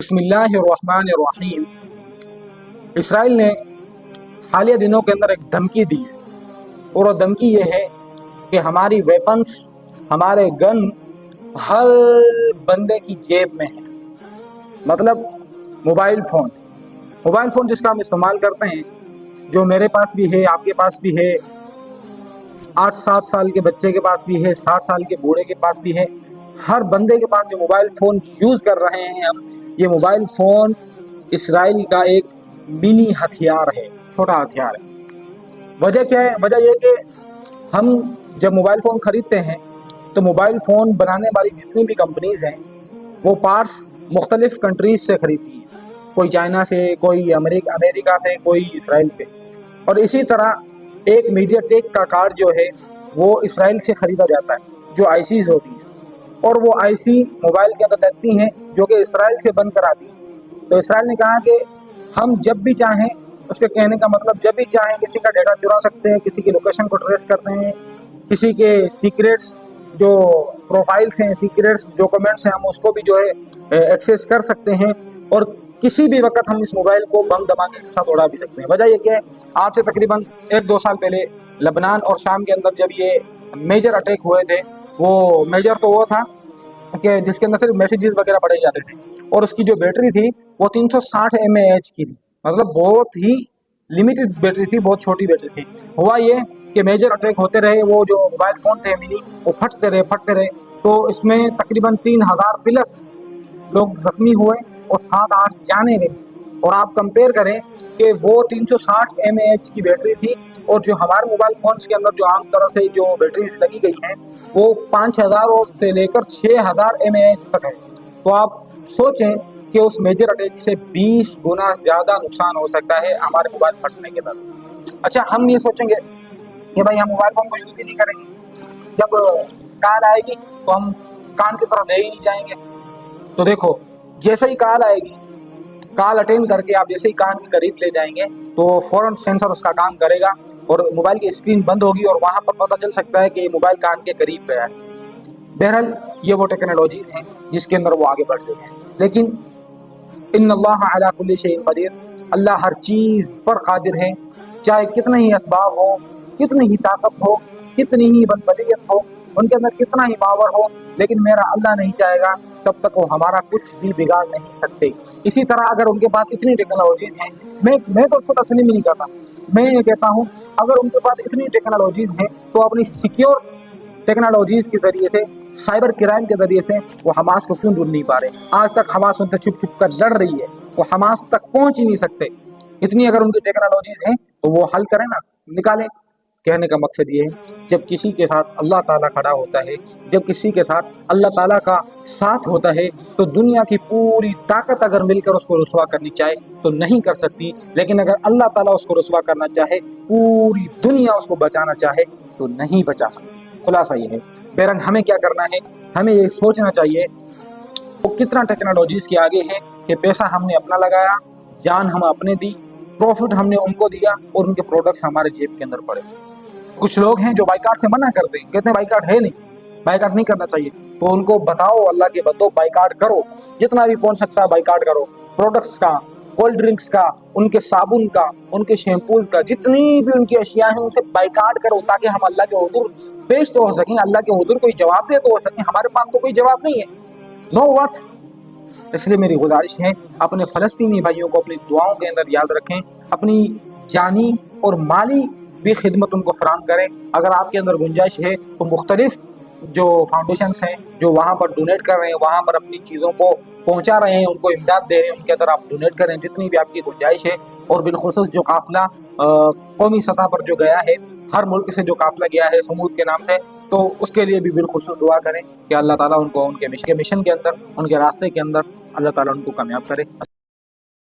बिस्मिल्लाहिर्रहमानिर्रहीम। इसराइल ने हालिया दिनों के अंदर एक धमकी दी है और वो धमकी ये है कि हमारी वेपन्स, हमारे गन हर बंदे की जेब में है। मतलब मोबाइल फ़ोन जिसका हम इस्तेमाल करते हैं, जो मेरे पास भी है, आपके पास भी है, 8-7 साल के बच्चे के पास भी है, 7 साल के बूढ़े के पास भी है। हर बंदे के पास जो मोबाइल फ़ोन यूज़ कर रहे हैं हम, ये मोबाइल फ़ोन इसराइल का एक मिनी हथियार है, छोटा हथियार है। वजह क्या है? वजह यह कि हम जब मोबाइल फ़ोन ख़रीदते हैं तो मोबाइल फ़ोन बनाने वाली जितनी भी कंपनीज़ हैं वो पार्ट्स मुख्तलिफ़ कंट्रीज़ से ख़रीदती हैं। कोई चाइना से, कोई अमेरिका से, कोई इसराइल से। और इसी तरह एक मीडियाटेक का कार्ड जो है वो इसराइल से ख़रीदा जाता है, जो आईसीज़ होती हैं, और वो आईसी मोबाइल के अंदर लगती हैं जो कि इसराइल से बन कर आती हैं। तो इसराइल ने कहा कि हम जब भी चाहें, उसके कहने का मतलब जब भी चाहें किसी का डेटा चुरा सकते हैं, किसी की लोकेशन को ट्रेस करते हैं, किसी के सीक्रेट्स जो प्रोफाइल्स हैं, सीक्रेट्स डॉक्यूमेंट्स हैं, हम उसको भी जो है एक्सेस कर सकते हैं, और किसी भी वक्त हम इस मोबाइल को बम धमाके के साथ उड़ा भी सकते हैं। वजह यह कि आज से तकरीबन 1-2 साल पहले लबनान और शाम के अंदर जब ये मेजर अटैक हुए थे, वो मेजर तो वो था कि जिसके अंदर सिर्फ मैसेजेस वगैरह पढ़े जाते थे, और उसकी जो बैटरी थी वो 360 mAh की थी। मतलब बहुत ही लिमिटेड बैटरी थी, बहुत छोटी बैटरी थी। हुआ ये कि मेजर अटैक होते रहे, वो जो मोबाइल फ़ोन थे मिनी, वो फटते रहे। तो इसमें तकरीबन 3000 प्लस लोग ज़ख्मी हुए और 7-8 जाने गई। और आप कंपेयर करें कि वो 360 mAh की बैटरी थी, और जो हमारे मोबाइल फ़ोन्स के अंदर जो आम तरह से जो बैटरीज लगी गई हैं वो 5000 से लेकर 6000 mAh तक है। तो आप सोचें कि उस मेजर अटैक से 20 गुना ज़्यादा नुकसान हो सकता है हमारे मोबाइल फटने के बाद। अच्छा, हम ये सोचेंगे कि भाई हम मोबाइल फ़ोन को यूज़ ही नहीं करेंगे, जब कॉल आएगी तो हम कान की तरफ ले ही नहीं जाएंगे। तो देखो, जैसे ही कॉल आएगी, कॉल अटेंड करके आप जैसे ही कान के करीब ले जाएंगे तो फ़ौरन सेंसर उसका काम करेगा और मोबाइल की स्क्रीन बंद होगी, और वहाँ पर पता चल सकता है कि मोबाइल कान के करीब गया है। बहरहाल ये वो टेक्नोलॉजीज़ हैं जिसके अंदर वो आगे बढ़ रहे हैं। लेकिन इन्नल्लाह अला कुल्ली शैइन क़दीर, अल्लाह हर चीज़ पर कादिर है। चाहे कितने ही असबाब हो, कितनी ही ताकत हो, कितनी ही बदबलियत हो, उनके अंदर कितना ही पावर हो, लेकिन मेरा अल्लाह नहीं चाहेगा तब तक वो हमारा कुछ भी बिगाड़ नहीं सकते। इसी तरह अगर उनके पास इतनी टेक्नोलॉजीज़ हैं, मैं तो उसको तस्लीम ही नहीं करता। मैं ये कहता हूँ, अगर उनके पास इतनी टेक्नोलॉजीज़ हैं तो अपनी सिक्योर टेक्नोलॉजीज़ के ज़रिए से, साइबर क्राइम के ज़रिए से वो हमास को क्यों ढूंढ नहीं पा रहे? आज तक हमास उनसे छुप छुप कर लड़ रही है, वो हमास तक पहुँच ही नहीं सकते। इतनी अगर उनकी टेक्नोलॉजीज़ हैं तो वो हल करें ना, निकालें। कहने का मकसद ये है, जब किसी के साथ अल्लाह ताला खड़ा होता है, जब किसी के साथ अल्लाह ताला का साथ होता है, तो दुनिया की पूरी ताकत अगर मिलकर उसको रुसवा करनी चाहे तो नहीं कर सकती। लेकिन अगर अल्लाह ताला उसको रुसवा करना चाहे, पूरी दुनिया उसको बचाना चाहे तो नहीं बचा सकती। खुलासा ये है। बहरहाल हमें क्या करना है, हमें ये सोचना चाहिए वो कितना टेक्नोलॉजीज़ के आगे है कि पैसा हमने अपना लगाया, जान हम अपने दी, प्रॉफिट हमने उनको दिया, और उनके प्रोडक्ट्स हमारे जेब के अंदर पड़े। कुछ लोग हैं जो बाइकाट से मना करते हैं, कहते हैं बाइकाट है नहीं, बाइकाट नहीं करना चाहिए। तो उनको बताओ, अल्लाह के बंदो, बाइकाट करो, जितना भी पहुंच सकता है बाइकाट करो। प्रोडक्ट्स का, कोल्ड ड्रिंक्स का, उनके साबुन का, उनके शैम्पूज का, जितनी भी उनकी अशिया हैं उनसे बाइकाट करो, ताकि हम अल्लाह के हुजूर पेश तो हो सकें, अल्लाह के हुजूर कोई जवाब दे तो हो सकें। हमारे पास तो कोई जवाब नहीं है, नो वर्ड्स। इसलिए मेरी गुजारिश है, अपने फ़लस्तीनी भाइयों को अपनी दुआओं के अंदर याद रखें, अपनी जानी और माली भी खिदमत उनको फराहम करें। अगर आपके अंदर गुंजाइश है तो मुख्तलिफ जो फाउंडेशंस हैं जो वहाँ पर डोनेट कर रहे हैं, वहाँ पर अपनी चीज़ों को पहुँचा रहे हैं, उनको इमदाद दे रहे हैं, उनके अंदर आप डोनेट करें जितनी भी आपकी गुंजाइश है। और बिलखुसूस जो काफ़िला कौमी सतह पर जो गया है, हर मुल्क से जो काफ़िला गया है समूद के नाम से, तो उसके लिए भी बिलखुसूस दुआ करें कि अल्लाह ताला उनको उनके मिशन के अंदर, उनके रास्ते के अंदर अल्लाह ताला उनको कामयाब करे।